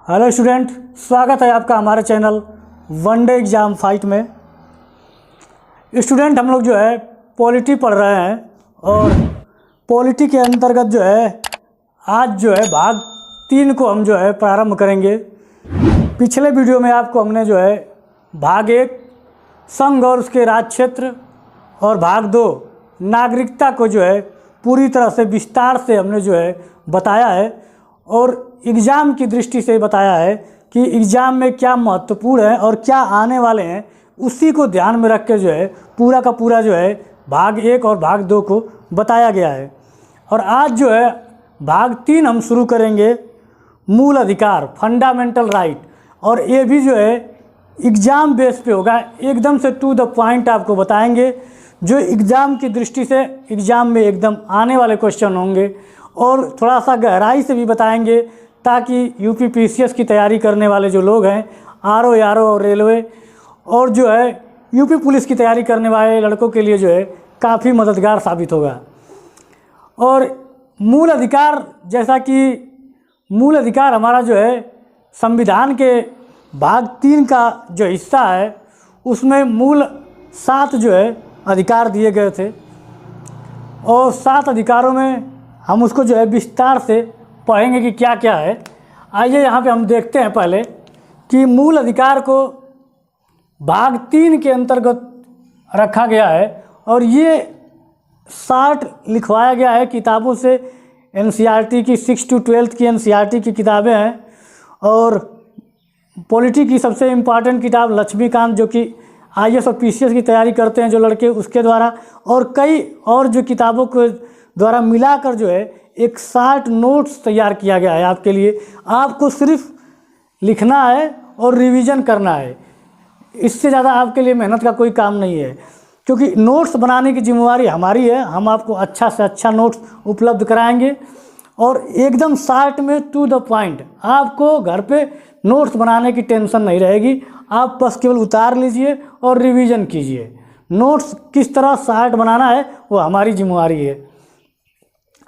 Hello student, स्वागत है आपका हमारे चैनल वनडे एग्ज़ाम फाइट में। स्टूडेंट, हम लोग जो है पॉलिटी पढ़ रहे हैं और पॉलिटी के अंतर्गत जो है आज जो है भाग 3 को हम जो है प्रारंभ करेंगे। पिछले वीडियो में आपको हमने जो है भाग 1 संघ और उसके राज्य क्षेत्र और भाग 2 नागरिकता को जो है पूरी तरह से विस्तार से हमने जो है बताया है और एग्ज़ाम की दृष्टि से बताया है कि एग्ज़ाम में क्या महत्वपूर्ण है और क्या आने वाले हैं, उसी को ध्यान में रख के जो है पूरा का पूरा जो है भाग 1 और भाग 2 को बताया गया है। और आज जो है भाग 3 हम शुरू करेंगे, मूल अधिकार, फंडामेंटल राइट। और ये भी जो है एग्ज़ाम बेस पे होगा, एकदम से टू द पॉइंट आपको बताएंगे जो एग्ज़ाम की दृष्टि से एग्ज़ाम में एकदम आने वाले क्वेश्चन होंगे और थोड़ा सा गहराई से भी बताएंगे ताकि यूपी पीसीएस की तैयारी करने वाले जो लोग हैं, आरओ और रेलवे और जो है यूपी पुलिस की तैयारी करने वाले लड़कों के लिए जो है काफ़ी मददगार साबित होगा। और मूल अधिकार, जैसा कि मूल अधिकार हमारा जो है संविधान के भाग 3 का जो हिस्सा है उसमें मूल 7 जो है अधिकार दिए गए थे और 7 अधिकारों में हम उसको जो है विस्तार से पढ़ेंगे कि क्या क्या है। आइए यहाँ पे हम देखते हैं पहले कि मूल अधिकार को भाग 3 के अंतर्गत रखा गया है और ये 60 लिखवाया गया है किताबों से। एनसीईआरटी की 6 to 12 की एनसीईआरटी की किताबें हैं और पॉलिटी की सबसे इम्पॉर्टेंट किताब लक्ष्मीकांत, जो कि आईएएस और पीसीएस की तैयारी करते हैं जो लड़के, उसके द्वारा और कई और जो किताबों के द्वारा मिलाकर जो है एक 60 नोट्स तैयार किया गया है आपके लिए। आपको सिर्फ लिखना है और रिवीजन करना है, इससे ज़्यादा आपके लिए मेहनत का कोई काम नहीं है, क्योंकि नोट्स बनाने की जिम्मेवारी हमारी है। हम आपको अच्छा से अच्छा नोट्स उपलब्ध कराएंगे और एकदम शॉर्ट में टू द पॉइंट। आपको घर पे नोट्स बनाने की टेंशन नहीं रहेगी, आप बस केवल उतार लीजिए और रिवीजन कीजिए। नोट्स किस तरह शॉर्ट बनाना है वो हमारी जिम्मेवारी है।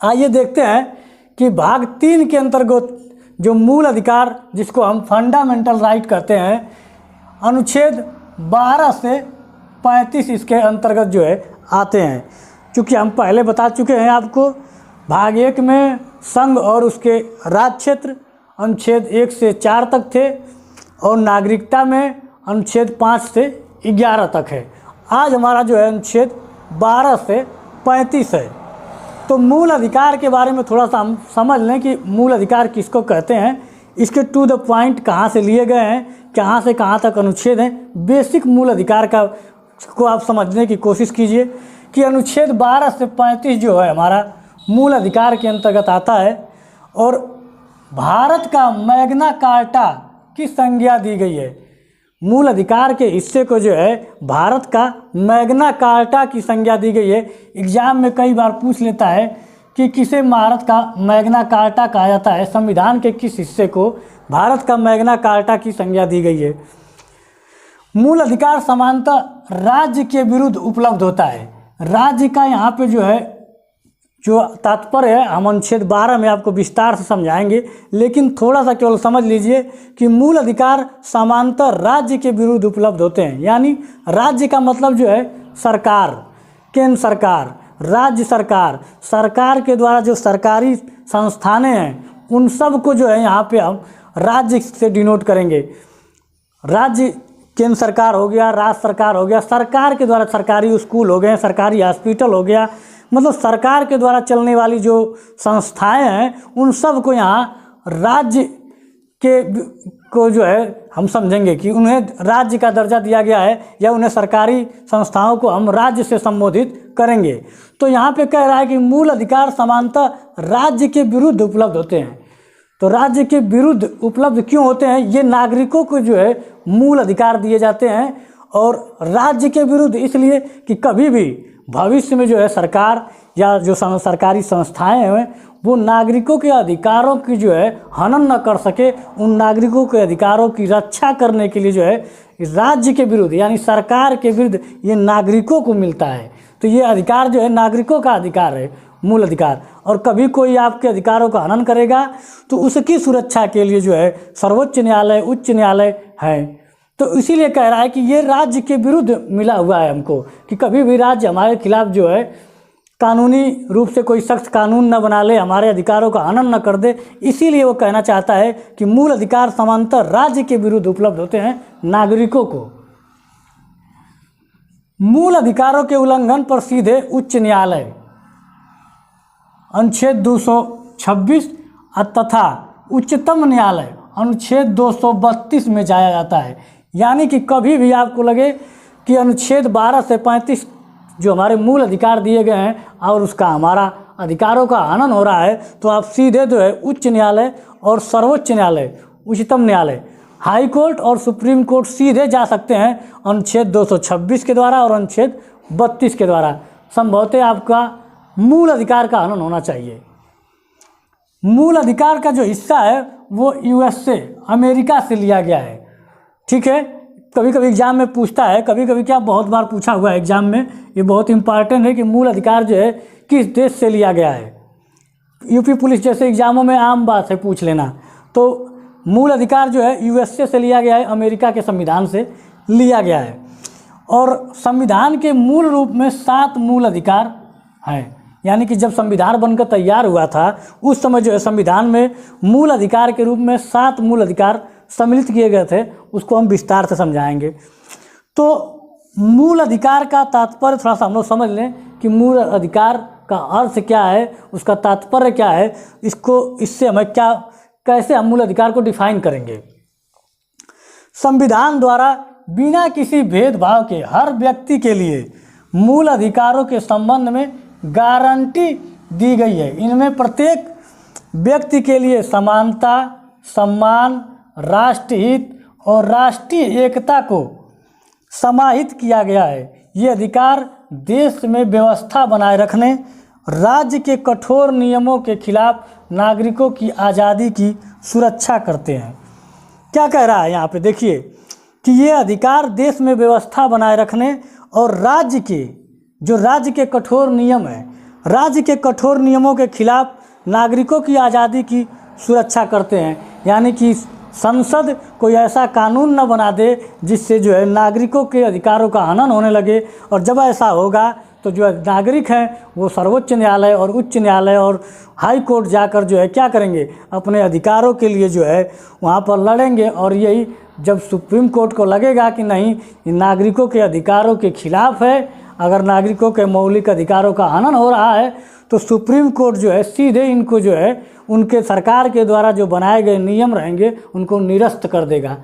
आइए देखते हैं कि भाग 3 के अंतर्गत जो मूल अधिकार, जिसको हम फंडामेंटल राइट कहते हैं, अनुच्छेद 12 से 35 इसके अंतर्गत जो है आते हैं। क्योंकि हम पहले बता चुके हैं आपको, भाग 1 में संघ और उसके राज्य क्षेत्र अनुच्छेद 1 से 4 तक थे और नागरिकता में अनुच्छेद 5 से 11 तक है। आज हमारा जो है अनुच्छेद 12 से 35 है। तो मूल अधिकार के बारे में थोड़ा सा हम समझ लें कि मूल अधिकार किसको कहते हैं, इसके टू द पॉइंट कहाँ से लिए गए हैं, कहाँ से कहाँ तक अनुच्छेद हैं। बेसिक मूल अधिकार का को आप समझने की कोशिश कीजिए कि अनुच्छेद 12 से 35 जो है हमारा मूल अधिकार के अंतर्गत आता है और भारत का मैग्ना कार्टा की संज्ञा दी गई है। मूल अधिकार के हिस्से को जो है भारत का मैग्ना कार्टा की संज्ञा दी गई है। एग्जाम में कई बार पूछ लेता है कि किसे भारत का मैग्ना कार्टा कहा जाता है, संविधान के किस हिस्से को भारत का मैग्ना कार्टा की संज्ञा दी गई है। मूल अधिकार सामान्यतः राज्य के विरुद्ध उपलब्ध होता है। राज्य का यहाँ पे जो है जो तात्पर्य है हम अनुच्छेद 12 में आपको विस्तार से समझाएंगे, लेकिन थोड़ा सा केवल समझ लीजिए कि मूल अधिकार सामान्यतः राज्य के विरुद्ध उपलब्ध होते हैं। यानी राज्य का मतलब जो है सरकार, केंद्र सरकार, राज्य सरकार, सरकार के द्वारा जो सरकारी संस्थानें हैं उन सब को जो है यहाँ पे हम राज्य से डिनोट करेंगे। राज्य केंद्र सरकार हो गया, राज्य सरकार हो गया, सरकार के द्वारा सरकारी स्कूल हो गए, सरकारी हॉस्पिटल हो गया, मतलब सरकार के द्वारा चलने वाली जो संस्थाएं हैं उन सब को यहाँ राज्य के को जो है हम समझेंगे कि उन्हें राज्य का दर्जा दिया गया है या उन्हें सरकारी संस्थाओं को हम राज्य से संबोधित करेंगे। तो यहाँ पे कह रहा है कि मूल अधिकार समानतः राज्य के विरुद्ध उपलब्ध होते हैं। तो राज्य के विरुद्ध उपलब्ध क्यों होते हैं? ये नागरिकों को जो है मूल अधिकार दिए जाते हैं और राज्य के विरुद्ध इसलिए कि कभी भी भविष्य में जो है सरकार या जो सरकारी संस्थाएं हैं वो नागरिकों के अधिकारों की जो है हनन न कर सके। उन नागरिकों के अधिकारों की रक्षा करने के लिए जो है राज्य के विरुद्ध यानी सरकार के विरुद्ध ये नागरिकों को मिलता है। तो ये अधिकार जो है नागरिकों का अधिकार है। मूल अधिकार। और कभी कोई आपके अधिकारों का हनन करेगा तो उसकी सुरक्षा के लिए जो है सर्वोच्च न्यायालय, उच्च न्यायालय है। तो इसीलिए कह रहा है कि ये राज्य के विरुद्ध मिला हुआ है हमको, कि कभी भी राज्य हमारे खिलाफ जो है कानूनी रूप से कोई सख्त कानून न बना ले, हमारे अधिकारों का हनन न कर दे। इसीलिए वो कहना चाहता है कि मूल अधिकार समांतर राज्य के विरुद्ध उपलब्ध होते हैं नागरिकों को। मूल अधिकारों के उल्लंघन पर सीधे उच्च न्यायालय, अनुच्छेद 226 तथा उच्चतम न्यायालय अनुच्छेद 232 में जाया जाता है। यानी कि कभी भी आपको लगे कि अनुच्छेद 12 से 35 जो हमारे मूल अधिकार दिए गए हैं और उसका हमारा अधिकारों का हनन हो रहा है, तो आप सीधे जो है उच्च न्यायालय और सर्वोच्च न्यायालय, उच्चतम न्यायालय, हाई कोर्ट और सुप्रीम कोर्ट सीधे जा सकते हैं अनुच्छेद 226 के द्वारा और अनुच्छेद 32 के द्वारा। संभवतः आपका मूल अधिकार का हनन होना चाहिए। मूल अधिकार का जो हिस्सा है वो यूएसए, अमेरिका से लिया गया है। ठीक है, कभी कभी एग्जाम में पूछता है, कभी कभी क्या बहुत बार पूछा हुआ है एग्जाम में, ये बहुत इंपॉर्टेंट है कि मूल अधिकार जो है किस देश से लिया गया है। यूपी पुलिस जैसे एग्जामों में आम बात है पूछ लेना। तो मूल अधिकार जो है यूएसए से लिया गया है, अमेरिका के संविधान से लिया गया है। और संविधान के मूल रूप में 7 मूल अधिकार हैं। यानी कि जब संविधान बनकर तैयार हुआ था उस समय जो है संविधान में मूल अधिकार के रूप में 7 मूल अधिकार सम्मिलित किए गए थे। उसको हम विस्तार से समझाएंगे। तो मूल अधिकार का तात्पर्य थोड़ा सा हम लोग समझ लें कि मूल अधिकार का अर्थ क्या है, उसका तात्पर्य क्या है, इससे हमें क्या, कैसे हम मूल अधिकार को डिफाइन करेंगे। संविधान द्वारा बिना किसी भेदभाव के हर व्यक्ति के लिए मूल अधिकारों के संबंध में गारंटी दी गई है। इनमें प्रत्येक व्यक्ति के लिए समानता, सम्मान, राष्ट्रहित और राष्ट्रीय एकता को समाहित किया गया है। ये अधिकार देश में व्यवस्था बनाए रखने, राज्य के कठोर नियमों के खिलाफ नागरिकों की आज़ादी की सुरक्षा करते हैं। क्या कह रहा है यहाँ पे देखिए कि ये अधिकार देश में व्यवस्था बनाए रखने और राज्य के कठोर नियम है, राज्य के कठोर नियमों के खिलाफ नागरिकों की आज़ादी की सुरक्षा करते हैं। यानी कि संसद कोई ऐसा कानून न बना दे जिससे जो है नागरिकों के अधिकारों का हनन होने लगे। और जब ऐसा होगा तो जो नागरिक हैं वो सर्वोच्च न्यायालय और उच्च न्यायालय और हाई कोर्ट जाकर जो है क्या करेंगे, अपने अधिकारों के लिए जो है वहाँ पर लड़ेंगे। और यही जब सुप्रीम कोर्ट को लगेगा कि नहीं नागरिकों के अधिकारों के खिलाफ है, अगर नागरिकों के मौलिक अधिकारों का हनन हो रहा है, तो सुप्रीम कोर्ट जो है सीधे इनको जो है उनके सरकार के द्वारा जो बनाए गए नियम रहेंगे उनको निरस्त कर देगा।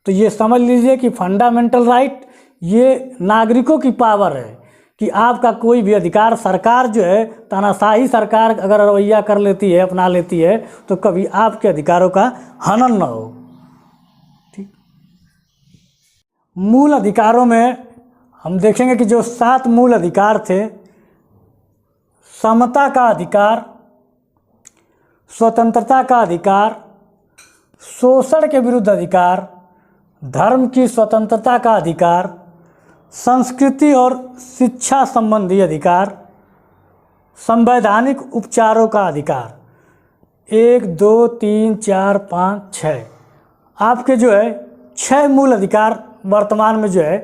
तो ये समझ लीजिए कि फंडामेंटल राइट ये नागरिकों की पावर है कि आपका कोई भी अधिकार, सरकार जो है तानाशाही सरकार अगर रवैया कर लेती है, अपना लेती है, तो कभी आपके अधिकारों का हनन न हो। ठीक, मूल अधिकारों में हम देखेंगे कि जो 7 मूल अधिकार थे, समता का अधिकार, स्वतंत्रता का अधिकार, शोषण के विरुद्ध अधिकार, धर्म की स्वतंत्रता का अधिकार, संस्कृति और शिक्षा संबंधी अधिकार, संवैधानिक उपचारों का अधिकार। 1 2 3 4 5 6 आपके जो है 6 मूल अधिकार वर्तमान में जो है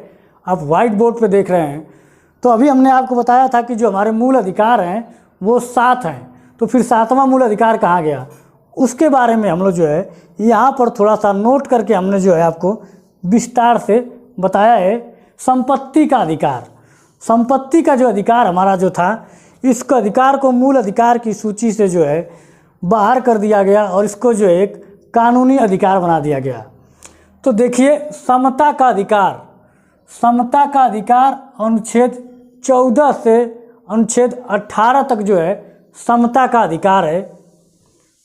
आप व्हाइट बोर्ड पे देख रहे हैं। तो अभी हमने आपको बताया था कि जो हमारे मूल अधिकार हैं वो 7 हैं। तो फिर 7वां मूल अधिकार कहाँ गया, उसके बारे में हम लोग जो है यहाँ पर थोड़ा सा नोट करके हमने जो है आपको विस्तार से बताया है। संपत्ति का अधिकार, संपत्ति का जो अधिकार हमारा जो था, इसको अधिकार को मूल अधिकार की सूची से जो है बाहर कर दिया गया और इसको जो है एक कानूनी अधिकार बना दिया गया। तो देखिए समता का अधिकार, समता का अधिकार अनुच्छेद 14 से अनुच्छेद 18 तक जो है समता का अधिकार है।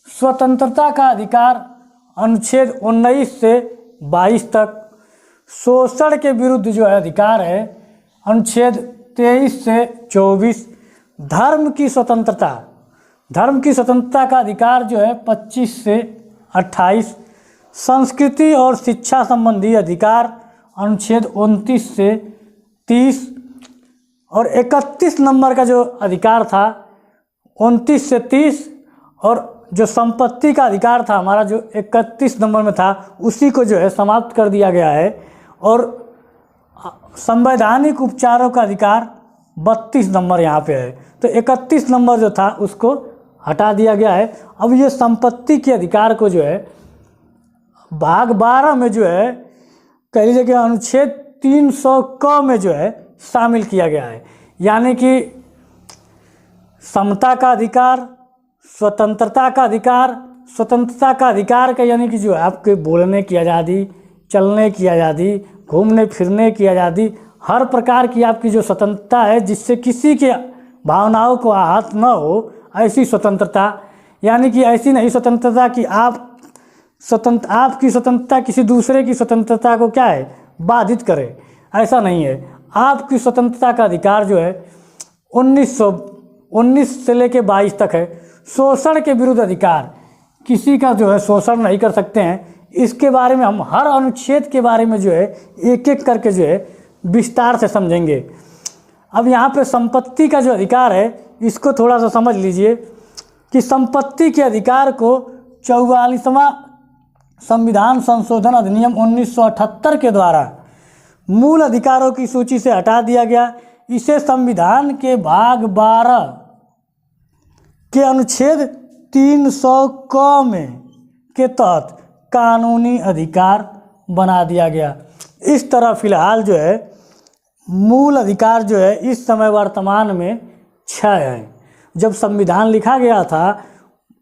स्वतंत्रता का अधिकार अनुच्छेद 19 से 22 तक। शोषण के विरुद्ध जो है अधिकार है अनुच्छेद 23 से 24। धर्म की स्वतंत्रता, धर्म की स्वतंत्रता का अधिकार जो है 25 से 28। संस्कृति और शिक्षा संबंधी अधिकार अनुच्छेद 29 से 30। और 31 नंबर का जो अधिकार था 29 से 30 और जो संपत्ति का अधिकार था हमारा जो 31 नंबर में था उसी को जो है समाप्त कर दिया गया है। और संवैधानिक उपचारों का अधिकार 32 नंबर यहाँ पे है, तो 31 नंबर जो था उसको हटा दिया गया है। अब ये संपत्ति के अधिकार को जो है भाग 12 में जो है कह लीजिए कि अनुच्छेद 300 क में जो है शामिल किया गया है, यानी कि समता का अधिकार, स्वतंत्रता का अधिकार। स्वतंत्रता का अधिकार का यानी कि जो है आपके बोलने की आज़ादी, चलने की आज़ादी, घूमने फिरने की आज़ादी, हर प्रकार की आपकी जो स्वतंत्रता है जिससे किसी के भावनाओं को आहत न हो, ऐसी स्वतंत्रता। यानी कि ऐसी नहीं स्वतंत्रता कि आपकी स्वतंत्रता किसी दूसरे की स्वतंत्रता को क्या है बाधित करे, ऐसा नहीं है। आपकी स्वतंत्रता का अधिकार जो है 1919 से लेके 22 तक है। शोषण के विरुद्ध अधिकार, किसी का जो है शोषण नहीं कर सकते हैं। इसके बारे में हम हर अनुच्छेद के बारे में जो है एक एक करके जो है विस्तार से समझेंगे। अब यहाँ पे संपत्ति का जो अधिकार है इसको थोड़ा सा समझ लीजिए कि संपत्ति के अधिकार को 44वां संविधान संशोधन अधिनियम 1978 के द्वारा मूल अधिकारों की सूची से हटा दिया गया। इसे संविधान के भाग 12 के अनुच्छेद 300 क में के तहत कानूनी अधिकार बना दिया गया। इस तरह फिलहाल जो है मूल अधिकार जो है इस समय वर्तमान में 6 है। जब संविधान लिखा गया था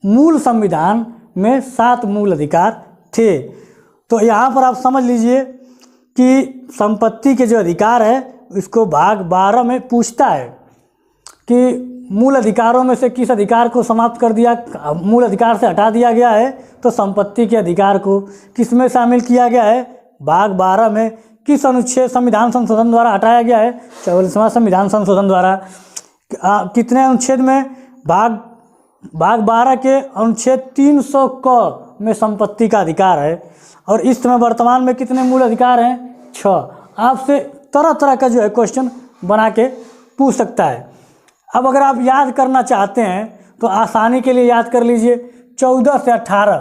मूल संविधान में 7 मूल अधिकार थे। तो यहाँ पर आप समझ लीजिए कि संपत्ति के जो अधिकार है इसको भाग 12 में पूछता है कि मूल अधिकारों में से किस अधिकार को समाप्त कर दिया, मूल अधिकार से हटा दिया गया है। तो संपत्ति के अधिकार को किस में शामिल किया गया है, भाग 12 में। किस अनुच्छेद संविधान संशोधन द्वारा हटाया गया है, 44वां संविधान संशोधन द्वारा। कितने अनुच्छेद में, भाग 12 के अनुच्छेद 300 क में संपत्ति का अधिकार है। और इस समय वर्तमान में कितने मूल अधिकार हैं, 6। आपसे तरह तरह का जो है क्वेश्चन बना के पूछ सकता है। अब अगर आप याद करना चाहते हैं तो आसानी के लिए याद कर लीजिए 14 से 18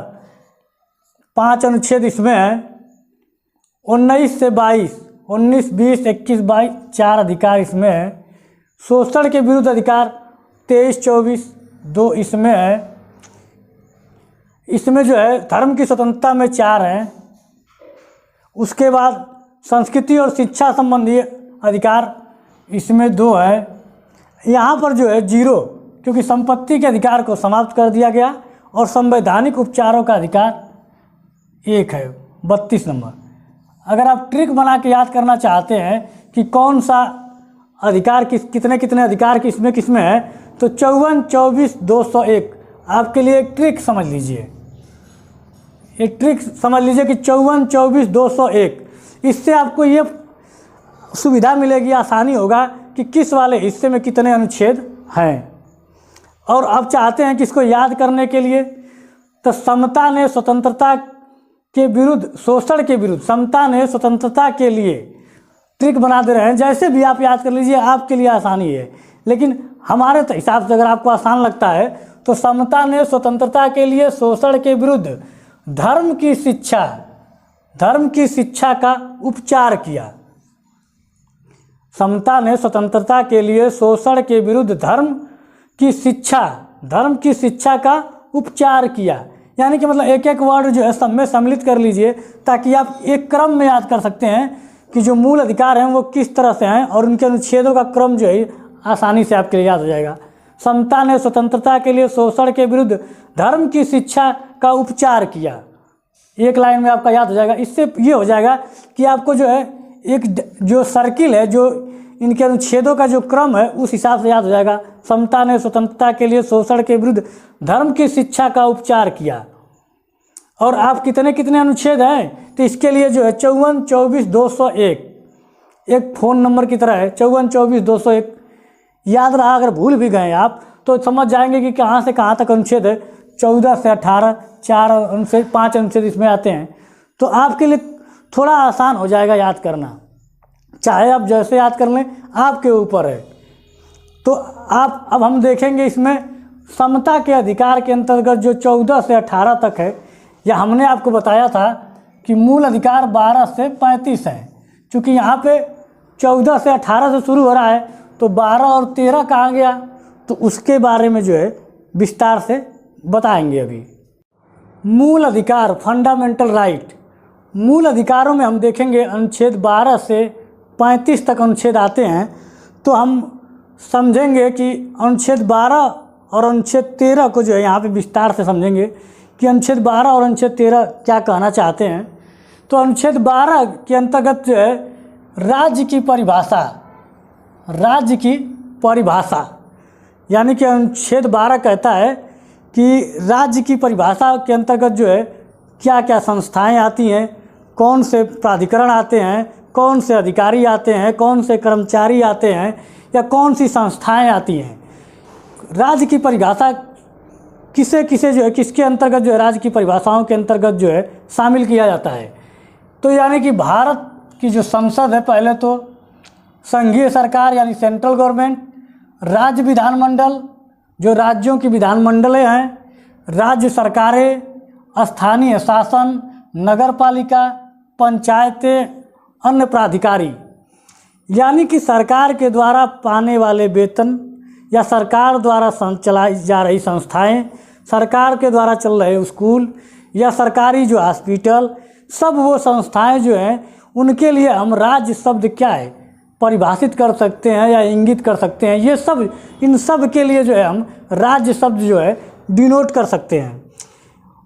5 अनुच्छेद इसमें हैं। 19 से 22, 19, 20, 21, 22 4 अधिकार इसमें हैं। शोषण के विरुद्ध अधिकार 23, 24 2 इसमें है। इसमें जो है धर्म की स्वतंत्रता में 4 हैं। उसके बाद संस्कृति और शिक्षा संबंधी अधिकार इसमें 2 है। यहाँ पर जो है 0, क्योंकि संपत्ति के अधिकार को समाप्त कर दिया गया। और संवैधानिक उपचारों का अधिकार 1 है, 32 नंबर। अगर आप ट्रिक बना के याद करना चाहते हैं कि कौन सा अधिकार कितने अधिकार किसमें है, तो 54, 24, 201 आपके लिए एक ट्रिक समझ लीजिए। एक ट्रिक समझ लीजिए कि 54, 24, 201, इससे आपको ये सुविधा मिलेगी, आसानी होगा कि किस वाले हिस्से में कितने अनुच्छेद हैं। और आप चाहते हैं कि इसको याद करने के लिए तो समता ने स्वतंत्रता के विरुद्ध, शोषण के विरुद्ध, समता ने स्वतंत्रता के लिए ट्रिक बना दे रहे हैं। जैसे भी आप याद कर लीजिए, आपके लिए आसानी है। लेकिन हमारे हिसाब से अगर आपको आसान लगता है तो समता ने स्वतंत्रता के लिए शोषण के विरुद्ध धर्म की शिक्षा का उपचार किया। समता ने स्वतंत्रता के लिए शोषण के विरुद्ध धर्म की शिक्षा का उपचार किया। यानी कि मतलब एक एक वर्ड जो है सब में सम्मिलित कर लीजिए ताकि आप एक क्रम में याद कर सकते हैं कि जो मूल अधिकार हैं वो किस तरह से हैं और उनके अनुच्छेदों का क्रम जो है आसानी से आपके लिए याद हो जाएगा। समता ने स्वतंत्रता के लिए शोषण के विरुद्ध धर्म की शिक्षा का उपचार किया, एक लाइन में आपका याद हो जाएगा। इससे ये हो जाएगा कि आपको जो है एक जो सर्किल है, जो इनके अनुच्छेदों का जो क्रम है उस हिसाब से याद हो जाएगा। समता ने स्वतंत्रता के लिए शोषण के विरुद्ध धर्म की शिक्षा का उपचार किया। और आप कितने अनुच्छेद हैं, तो इसके लिए जो है 54, 24, 201 एक फ़ोन नंबर की तरह है। 54, 24, 201 याद रहा। अगर भूल भी गए आप तो समझ जाएंगे कि कहाँ से कहाँ तक अनुच्छेद है। 14 से 18 4 अनुच्छेद, 5 अनुच्छेद इसमें आते हैं। तो आपके लिए थोड़ा आसान हो जाएगा याद करना, चाहे आप जैसे याद कर लें, आपके ऊपर है। तो आप अब हम देखेंगे इसमें समता के अधिकार के अंतर्गत जो 14 से 18 तक है, या हमने आपको बताया था कि मूल अधिकार 12 से 35 है। चूँकि यहाँ पे 14 से 18 से शुरू हो रहा है, तो 12 और 13 कहाँ गया, तो उसके बारे में जो है विस्तार से बताएंगे अभी। मूल अधिकार, फंडामेंटल राइट। मूल अधिकारों में हम देखेंगे अनुच्छेद 12 से 35 तक अनुच्छेद आते हैं, तो हम समझेंगे कि अनुच्छेद 12 और अनुच्छेद 13 को जो है यहाँ पे विस्तार से समझेंगे कि अनुच्छेद 12 और अनुच्छेद 13 क्या कहना चाहते हैं। तो अनुच्छेद 12 के अंतर्गत जो है राज्य की परिभाषा, राज्य की परिभाषा, यानी कि अनुच्छेद 12 कहता है कि राज्य की परिभाषा के अंतर्गत जो है क्या क्या संस्थाएं आती हैं, कौन से प्राधिकरण आते हैं, कौन से अधिकारी आते हैं, कौन से कर्मचारी आते हैं, या कौन सी संस्थाएं आती हैं। राज्य की परिभाषा किसे किसे जो है किसके अंतर्गत जो है राज्य की परिभाषाओं के अंतर्गत जो है शामिल किया जाता है। तो यानी कि भारत की जो संसद है, पहले तो संघीय सरकार यानी सेंट्रल गवर्नमेंट, राज्य विधानमंडल जो राज्यों की विधानमंडलें हैं, राज्य सरकारें, स्थानीय शासन, नगर पालिका, पंचायतें, अन्य प्राधिकारी, यानी कि सरकार के द्वारा पाने वाले वेतन या सरकार द्वारा चलाई जा रही संस्थाएं, सरकार के द्वारा चल रहे स्कूल या सरकारी जो हॉस्पिटल, सब वो संस्थाएं जो हैं उनके लिए हम राज्य शब्द क्या है परिभाषित कर सकते हैं या इंगित कर सकते हैं। ये सब, इन सब के लिए जो है हम राज्य शब्द जो है डिनोट कर सकते हैं।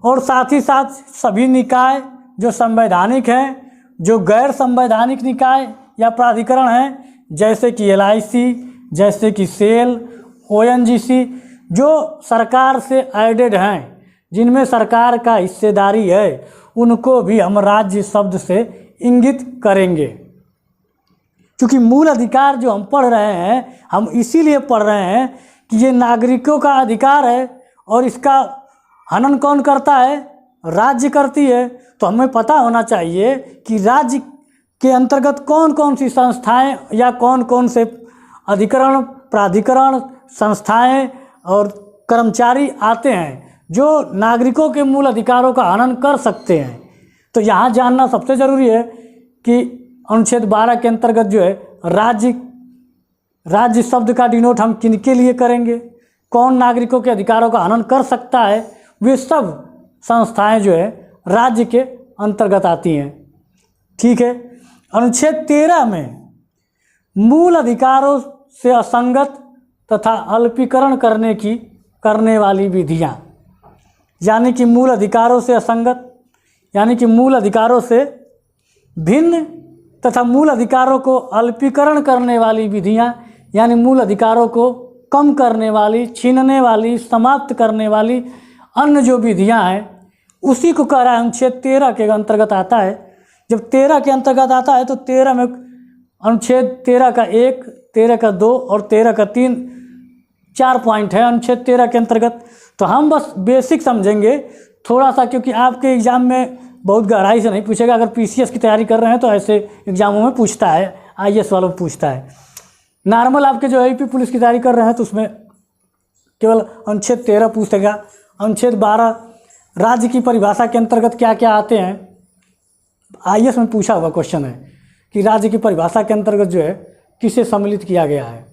और साथ ही साथ सभी निकाय जो संवैधानिक हैं, जो गैर संवैधानिक निकाय या प्राधिकरण हैं, जैसे कि LIC, जैसे कि सेल, ONGC, जो सरकार से एडेड हैं, जिनमें सरकार का हिस्सेदारी है, उनको भी हम राज्य शब्द से इंगित करेंगे। क्योंकि मूल अधिकार जो हम पढ़ रहे हैं, हम इसीलिए पढ़ रहे हैं कि ये नागरिकों का अधिकार है और इसका हनन कौन करता है, राज्य करती है। तो हमें पता होना चाहिए कि राज्य के अंतर्गत कौन कौन सी संस्थाएं या कौन कौन से अधिकरण, प्राधिकरण, संस्थाएं और कर्मचारी आते हैं जो नागरिकों के मूल अधिकारों का हनन कर सकते हैं। तो यहाँ जानना सबसे ज़रूरी है कि अनुच्छेद 12 के अंतर्गत जो है राज्य शब्द का डिनोट हम किनके लिए करेंगे, कौन नागरिकों के अधिकारों का हनन कर सकता है, वे सब संस्थाएं जो है राज्य के अंतर्गत आती हैं। ठीक है। अनुच्छेद 13 में मूल अधिकारों से असंगत तथा अल्पीकरण करने वाली विधियां, यानी कि मूल अधिकारों से असंगत यानी कि मूल अधिकारों से भिन्न तथा मूल अधिकारों को अल्पीकरण करने वाली विधियां, यानी मूल अधिकारों को कम करने वाली, छीनने वाली, समाप्त करने वाली अन्य जो विधियां हैं, उसी को कह रहा है अनुच्छेद 13 के अंतर्गत आता है। जब 13 के अंतर्गत आता है तो 13 में अनुच्छेद 13 का 1, 13 का 2 और 13 का 3, 4 पॉइंट है अनुच्छेद 13 के अंतर्गत। तो हम बस बेसिक समझेंगे थोड़ा सा, क्योंकि आपके एग्ज़ाम में बहुत गहराई से नहीं पूछेगा। अगर PCS की तैयारी कर रहे हैं तो ऐसे एग्जामों में पूछता है, IAS वालों में पूछता है। नॉर्मल आपके जो AP पुलिस की तैयारी कर रहे हैं तो उसमें केवल अनुच्छेद 13 पूछेगा। अनुच्छेद 12 राज्य की परिभाषा के अंतर्गत क्या क्या आते हैं, IAS में पूछा हुआ क्वेश्चन है कि राज्य की परिभाषा के अंतर्गत जो है किसे सम्मिलित किया गया है,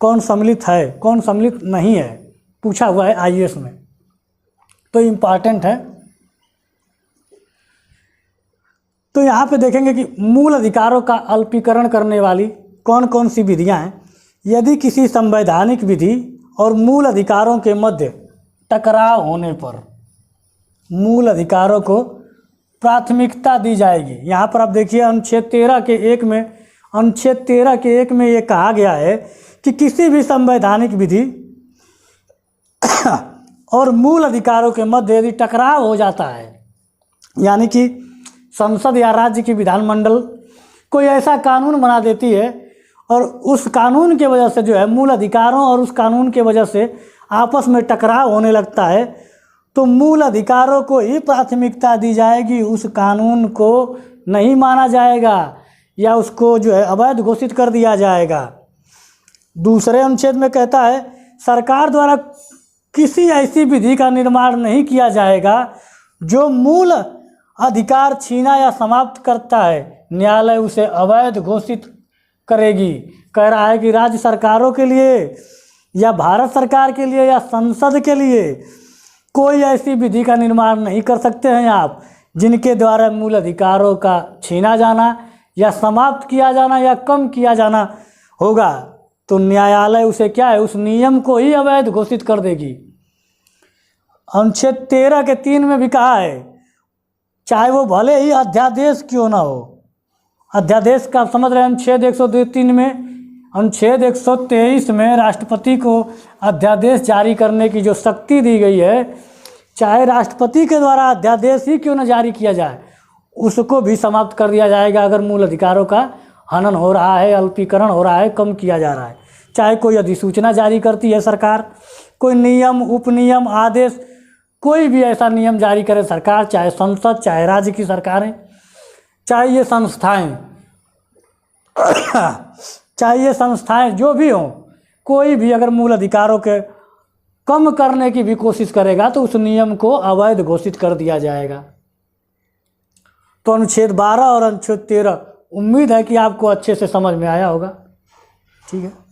कौन सम्मिलित है, कौन सम्मिलित नहीं है, पूछा हुआ है IAS में, तो इम्पॉर्टेंट है। तो यहाँ पे देखेंगे कि मूल अधिकारों का अल्पीकरण करने वाली कौन कौन सी विधियाँ हैं। यदि किसी संवैधानिक विधि और मूल अधिकारों के मध्य टकराव होने पर मूल अधिकारों को प्राथमिकता दी जाएगी। यहाँ पर आप देखिए अनुच्छेद 13 के 1 में, अनुच्छेद 13 के 1 में ये कहा गया है कि किसी भी संवैधानिक विधि और मूल अधिकारों के मध्य यदि टकराव हो जाता है, यानी कि संसद या राज्य की विधानमंडल कोई ऐसा कानून बना देती है और उस कानून के वजह से जो है मूल अधिकारों और उस कानून के वजह से आपस में टकराव होने लगता है, तो मूल अधिकारों को ही प्राथमिकता दी जाएगी, उस कानून को नहीं माना जाएगा या उसको जो है अवैध घोषित कर दिया जाएगा। दूसरे अनुच्छेद में कहता है सरकार द्वारा किसी ऐसी विधि का निर्माण नहीं किया जाएगा जो मूल अधिकार छीना या समाप्त करता है, न्यायालय उसे अवैध घोषित करेगी। कह रहा है कि राज्य सरकारों के लिए या भारत सरकार के लिए या संसद के लिए कोई ऐसी विधि का निर्माण नहीं कर सकते हैं आप जिनके द्वारा मूल अधिकारों का छीना जाना या समाप्त किया जाना या कम किया जाना होगा, तो न्यायालय उसे क्या है, उस नियम को ही अवैध घोषित कर देगी। अनुच्छेद 13 के 3 में भी कहा है, चाहे वो भले ही अध्यादेश क्यों ना हो। अध्यादेश का आप समझ रहे हैं, अनुच्छेद 103 में, अनुच्छेद 123 में राष्ट्रपति को अध्यादेश जारी करने की जो शक्ति दी गई है, चाहे राष्ट्रपति के द्वारा अध्यादेश ही क्यों न जारी किया जाए, उसको भी समाप्त कर दिया जाएगा अगर मूल अधिकारों का हनन हो रहा है, अल्पीकरण हो रहा है, कम किया जा रहा है। चाहे कोई अधिसूचना जारी करती है सरकार, कोई नियम, उपनियम, आदेश, कोई भी ऐसा नियम जारी करे सरकार, चाहे संसद, चाहे राज्य की सरकारें, चाहे ये संस्थाएं चाहे ये संस्थाएं जो भी हों, कोई भी अगर मूल अधिकारों के कम करने की भी कोशिश करेगा तो उस नियम को अवैध घोषित कर दिया जाएगा। तो अनुच्छेद 12 और अनुच्छेद 13 उम्मीद है कि आपको अच्छे से समझ में आया होगा। ठीक है।